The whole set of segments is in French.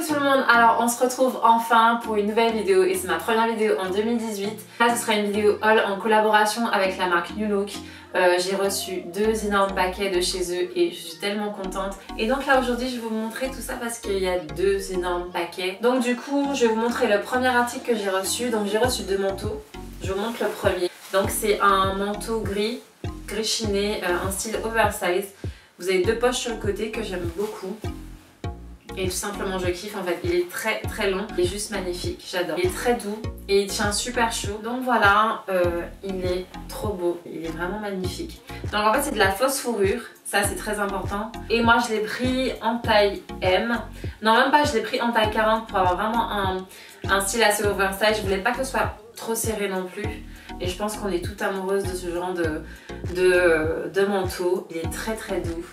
tout le monde, alors on se retrouve enfin pour une nouvelle vidéo et c'est ma première vidéo en 2018. Là ce sera une vidéo haul en collaboration avec la marque New Look. J'ai reçu 2 énormes paquets de chez eux et je suis tellement contente. Et donc là aujourd'hui je vais vous montrer tout ça parce qu'il y a 2 énormes paquets. Donc du coup je vais vous montrer le premier article que j'ai reçu. Donc j'ai reçu 2 manteaux, je vous montre le premier. Donc c'est un manteau gris chiné, un style oversize. Vous avez 2 poches sur le côté que j'aime beaucoup. Et tout simplement je kiffe en fait, il est très long, il est juste magnifique, j'adore. Il est très doux et il tient super chaud. Donc voilà, il est trop beau, il est vraiment magnifique. Donc en fait c'est de la fausse fourrure, ça c'est très important. Et moi je l'ai pris en taille M. Non même pas, je l'ai pris en taille 40 pour avoir vraiment un style assez oversize. Je voulais pas que ce soit trop serré non plus. Et je pense qu'on est toutes amoureuses de ce genre de manteau. Il est très doux.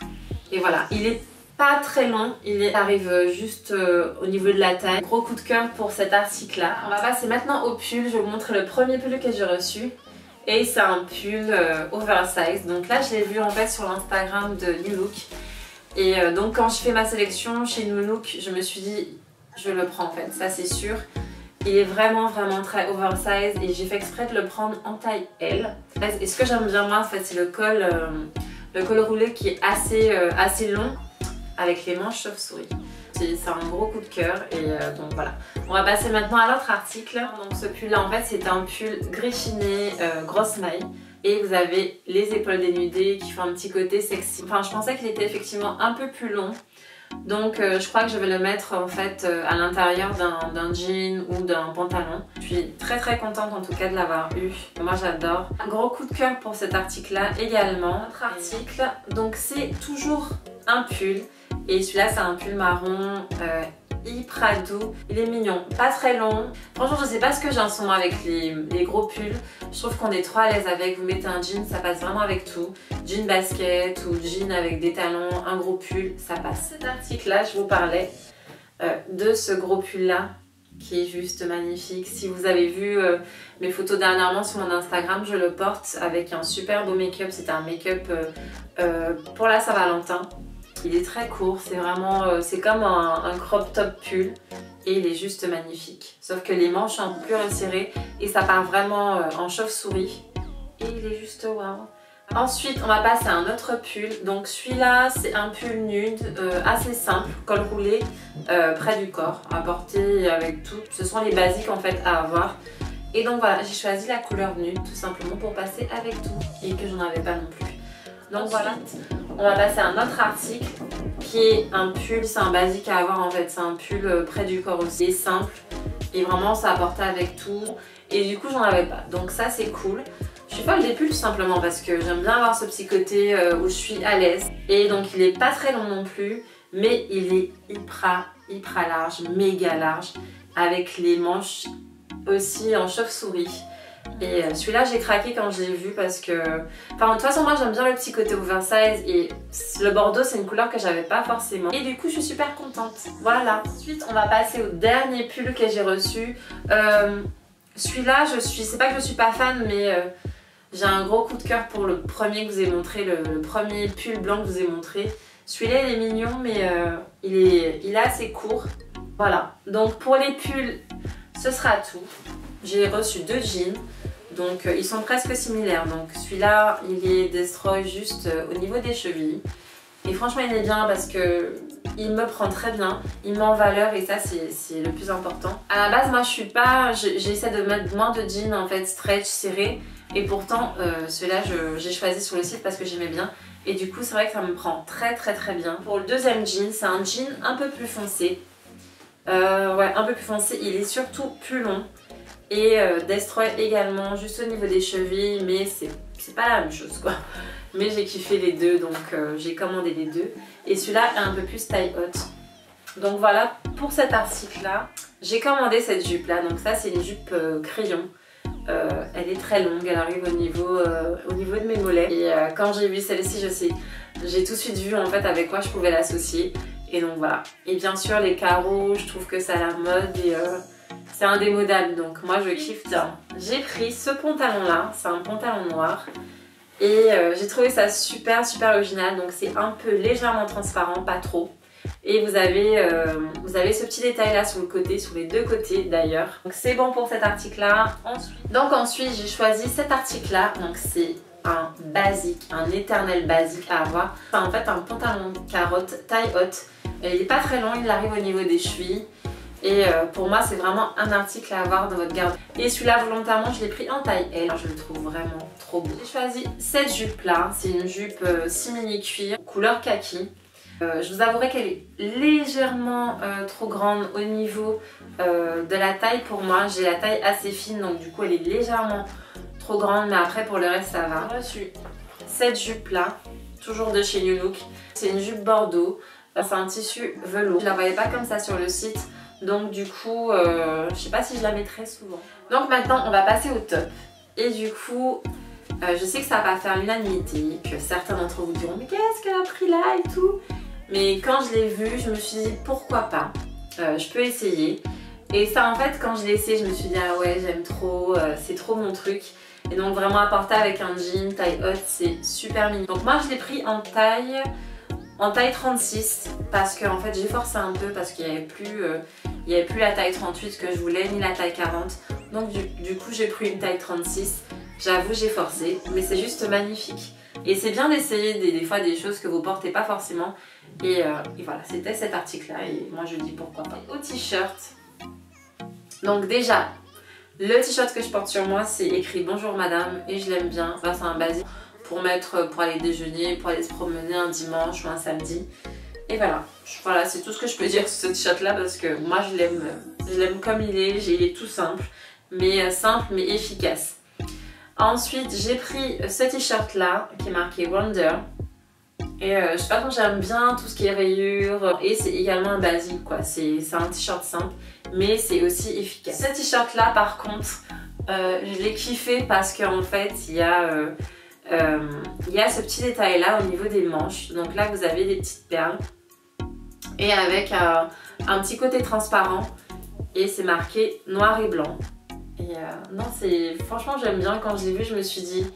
Et voilà, il est pas très long, il arrive juste au niveau de la taille. Gros coup de cœur pour cet article là. On va passer maintenant au pull. Je vais vous montrer le premier pull que j'ai reçu. Et c'est un pull oversize. Donc là je l'ai vu en fait sur l'Instagram de New Look. Et donc quand je fais ma sélection chez New Look, je me suis dit je le prends en fait, ça c'est sûr. Il est vraiment très oversize et j'ai fait exprès de le prendre en taille L. Et ce que j'aime bien moi en fait c'est le col roulé qui est assez long, avec les manches chauve-souris. C'est un gros coup de cœur et donc voilà. On va passer maintenant à l'autre article. Donc ce pull là en fait c'est un pull gris chiné grosse maille. Et vous avez les épaules dénudées qui font un petit côté sexy. Enfin je pensais qu'il était effectivement un peu plus long. Donc je crois que je vais le mettre en fait à l'intérieur d'un jean ou d'un pantalon. Je suis très contente en tout cas de l'avoir eu. Moi j'adore. Un gros coup de cœur pour cet article là également. Autre article, donc c'est toujours un pull. Et celui-là c'est un pull marron hyper doux. Il est mignon, pas très long. Franchement je sais pas ce que j'ai en ce moment avec les gros pulls. Je trouve qu'on est trop à l'aise avec. Vous mettez un jean, ça passe vraiment avec tout. Jean basket ou jean avec des talons, un gros pull, ça passe. Cet article là je vous parlais de ce gros pull là qui est juste magnifique. Si vous avez vu mes photos dernièrement sur mon Instagram, je le porte avec un super beau make-up. C'est un make-up pour la Saint-Valentin. Il est très court, c'est vraiment, c'est comme un crop top pull et il est juste magnifique. Sauf que les manches sont un peu plus resserrées et ça part vraiment en chauve-souris et il est juste waouh. Ensuite, on va passer à un autre pull. Donc celui-là, c'est un pull nude assez simple, col roulé près du corps, à porter avec tout. Ce sont les basiques en fait à avoir. Et donc voilà, j'ai choisi la couleur nude tout simplement pour passer avec tout et que j'en avais pas non plus. Donc voilà, on va passer à un autre article qui est un pull, c'est un basique à avoir en fait, c'est un pull près du corps aussi, il est simple et vraiment ça a porté avec tout et du coup j'en avais pas, donc ça c'est cool. Je suis folle des pulls tout simplement parce que j'aime bien avoir ce petit côté où je suis à l'aise et donc il est pas très long non plus mais il est hyper large, méga large avec les manches aussi en chauve-souris. Et celui-là j'ai craqué quand je l'ai vu parce que... Enfin de toute façon moi j'aime bien le petit côté oversize et le bordeaux c'est une couleur que j'avais pas forcément. Et du coup je suis super contente. Voilà. Ensuite on va passer au dernier pull que j'ai reçu. Celui-là c'est pas que je suis pas fan mais j'ai un gros coup de cœur pour le premier que je vous ai montré, le premier pull blanc que je vous ai montré. Celui-là il est mignon mais il est assez court. Voilà. Donc pour les pulls ce sera tout. J'ai reçu 2 jeans, donc ils sont presque similaires. Donc celui-là, il est destroy juste au niveau des chevilles. Et franchement, il est bien parce que il me prend très bien, il met en valeur et ça c'est le plus important. À la base, moi je suis pas, j'essaie de mettre moins de jeans en fait stretch, serré. Et pourtant, celui-là j'ai choisi sur le site parce que j'aimais bien. Et du coup, c'est vrai que ça me prend très bien. Pour le deuxième jean, c'est un jean un peu plus foncé. Ouais, un peu plus foncé. Il est surtout plus long. Et destroy également juste au niveau des chevilles, mais c'est pas la même chose quoi. Mais j'ai kiffé les deux donc j'ai commandé les deux. Et celui-là est un peu plus taille haute. Donc voilà pour cet article là. J'ai commandé cette jupe là, donc ça c'est une jupe crayon. Elle est très longue, elle arrive au niveau de mes mollets. Et quand j'ai vu celle-ci, j'ai tout de suite vu en fait avec quoi je pouvais l'associer. Et donc voilà. Et bien sûr les carreaux, je trouve que c'est à la mode et c'est indémodable, donc moi je kiffe bien. J'ai pris ce pantalon là, c'est un pantalon noir et j'ai trouvé ça super original. Donc c'est un peu légèrement transparent, pas trop, Et vous avez ce petit détail là sur le côté, sur les deux côtés d'ailleurs. Donc c'est bon pour cet article là. Ensuite j'ai choisi cet article là. Donc c'est un basique, un éternel basique à avoir. C'est en fait un pantalon carotte taille haute. Il n'est pas très long, il arrive au niveau des chevilles. Et pour moi c'est vraiment un article à avoir dans votre garde. Et celui-là volontairement je l'ai pris en taille L. Je le trouve vraiment trop beau. J'ai choisi cette jupe là. C'est une jupe simili cuir couleur kaki. Je vous avouerai qu'elle est légèrement trop grande au niveau de la taille pour moi. J'ai la taille assez fine donc du coup elle est légèrement trop grande, mais après pour le reste ça va. J'ai reçu cette jupe là, toujours de chez New Look. C'est une jupe bordeaux, c'est un tissu velours. Je la voyais pas comme ça sur le site, donc du coup je sais pas si je la mettrai souvent. Donc maintenant on va passer au top. Et du coup je sais que ça va faire l'unanimité, que certains d'entre vous diront mais qu'est-ce qu'elle a pris là et tout. Mais quand je l'ai vu, je me suis dit pourquoi pas, je peux essayer. Et ça en fait quand je l'ai essayé je me suis dit ah ouais j'aime trop, c'est trop mon truc. Et donc vraiment à porter avec un jean taille haute c'est super mignon. Donc moi je l'ai pris en taille 36 parce que en fait j'ai forcé un peu parce qu'il n'y avait plus la taille 38 que je voulais ni la taille 40. Donc du coup j'ai pris une taille 36. J'avoue j'ai forcé mais c'est juste magnifique. Et c'est bien d'essayer des fois des choses que vous portez pas forcément. Et voilà, c'était cet article là et moi je dis pourquoi pas. Au t-shirt, donc déjà le t-shirt que je porte sur moi c'est écrit bonjour madame et je l'aime bien. Enfin, c'est un basique pour mettre pour aller déjeuner, pour aller se promener un dimanche ou un samedi. Et voilà, c'est tout ce que je peux dire sur ce t-shirt là parce que moi je l'aime comme il est. Il est tout simple mais efficace. Ensuite j'ai pris ce t-shirt là qui est marqué Wonder. Et je sais pas, j'aime bien tout ce qui est rayures et c'est également un basique quoi, c'est un t-shirt simple mais c'est aussi efficace. Ce t-shirt là par contre, je l'ai kiffé parce qu'en fait il y a ce petit détail là au niveau des manches. Donc là vous avez des petites perles et avec un petit côté transparent et c'est marqué noir et blanc. Et non, franchement j'aime bien. Quand je l'ai vu je me suis dit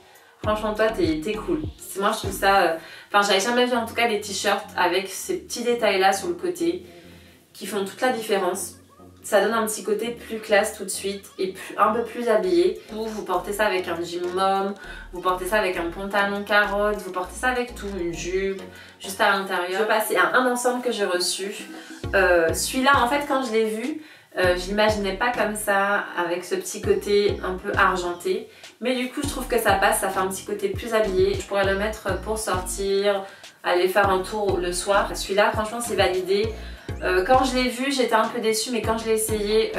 franchement toi t'es cool. Moi je trouve ça, enfin j'avais jamais vu en tout cas des t-shirts avec ces petits détails là sur le côté qui font toute la différence. Ça donne un petit côté plus classe tout de suite et un peu plus habillé. Vous portez ça avec un jean mom, vous portez ça avec un pantalon carotte, vous portez ça avec tout, une jupe, juste à l'intérieur. Je vais passer à un ensemble que j'ai reçu. Celui-là en fait quand je l'ai vu, je l'imaginais pas comme ça avec ce petit côté un peu argenté. Mais du coup je trouve que ça passe, ça fait un petit côté plus habillé. Je pourrais le mettre pour sortir, aller faire un tour le soir. Celui-là franchement c'est validé. Quand je l'ai vu j'étais un peu déçue mais quand je l'ai essayé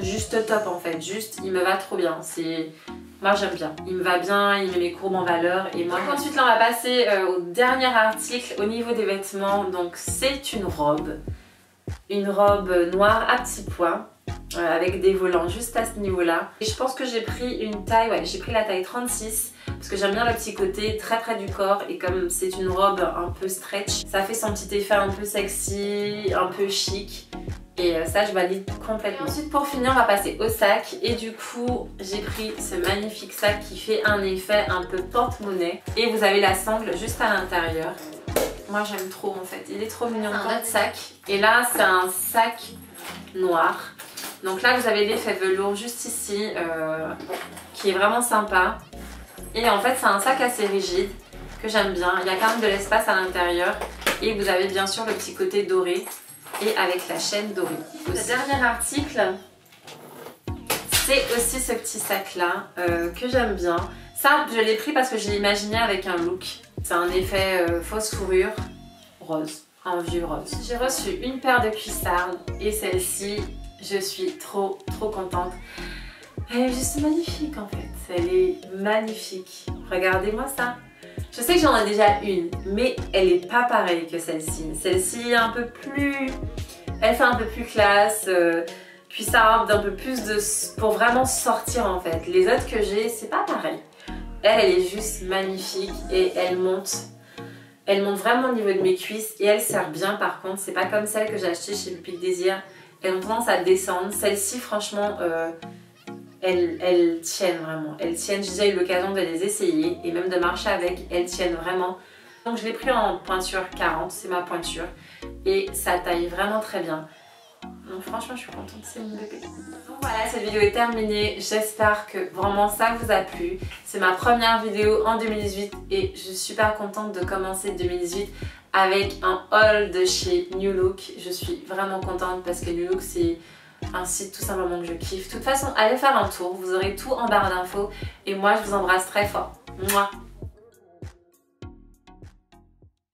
juste top en fait, juste il me va trop bien. Moi j'aime bien, il me va bien, il met mes courbes en valeur et moi. Donc, ensuite là on va passer au dernier article au niveau des vêtements. Donc c'est une robe noire à petits pois. Avec des volants juste à ce niveau là. Et je pense que j'ai pris une taille, ouais j'ai pris la taille 36 parce que j'aime bien le petit côté très près du corps et comme c'est une robe un peu stretch, ça fait son petit effet un peu sexy, un peu chic. Et ça je valide complètement. Et ensuite pour finir on va passer au sac et du coup j'ai pris ce magnifique sac qui fait un effet un peu porte-monnaie. Et vous avez la sangle juste à l'intérieur. Moi j'aime trop en fait, il est trop mignon. C'est un autre sac et là c'est un sac noir. Donc là vous avez l'effet velours juste ici qui est vraiment sympa. Et en fait c'est un sac assez rigide que j'aime bien. Il y a quand même de l'espace à l'intérieur. Et vous avez bien sûr le petit côté doré et avec la chaîne dorée. Le dernier article c'est aussi ce petit sac là que j'aime bien. Ça je l'ai pris parce que je l'ai imaginé avec un look. C'est un effet fausse fourrure rose, un vieux rose. J'ai reçu une paire de cuissardes et celle-ci je suis trop contente. Elle est juste magnifique en fait, elle est magnifique. Regardez-moi ça. Je sais que j'en ai déjà une, mais elle est pas pareille que celle-ci. Celle-ci est un peu plus... Elle fait un peu plus classe, cuissarde, un peu plus de... pour vraiment sortir en fait. Les autres que j'ai, c'est pas pareil. Elle est juste magnifique et elle monte vraiment au niveau de mes cuisses et elle sert bien par contre. C'est pas comme celle que j'ai achetée chez Pupic Désir. Elles ont tendance à descendre. Celles-ci franchement elles tiennent vraiment. Elles tiennent, j'ai déjà eu l'occasion de les essayer et même de marcher avec. Elles tiennent vraiment. Donc je l'ai pris en pointure 40, c'est ma pointure. et ça taille vraiment très bien. Donc franchement je suis contente, c'est mon bébé. Donc voilà, cette vidéo est terminée, j'espère que vraiment ça vous a plu. C'est ma première vidéo en 2018 et je suis super contente de commencer 2018 avec un haul de chez New Look. Je suis vraiment contente parce que New Look c'est un site tout simplement que je kiffe. De toute façon, allez faire un tour, vous aurez tout en barre d'infos et moi je vous embrasse très fort. Mouah.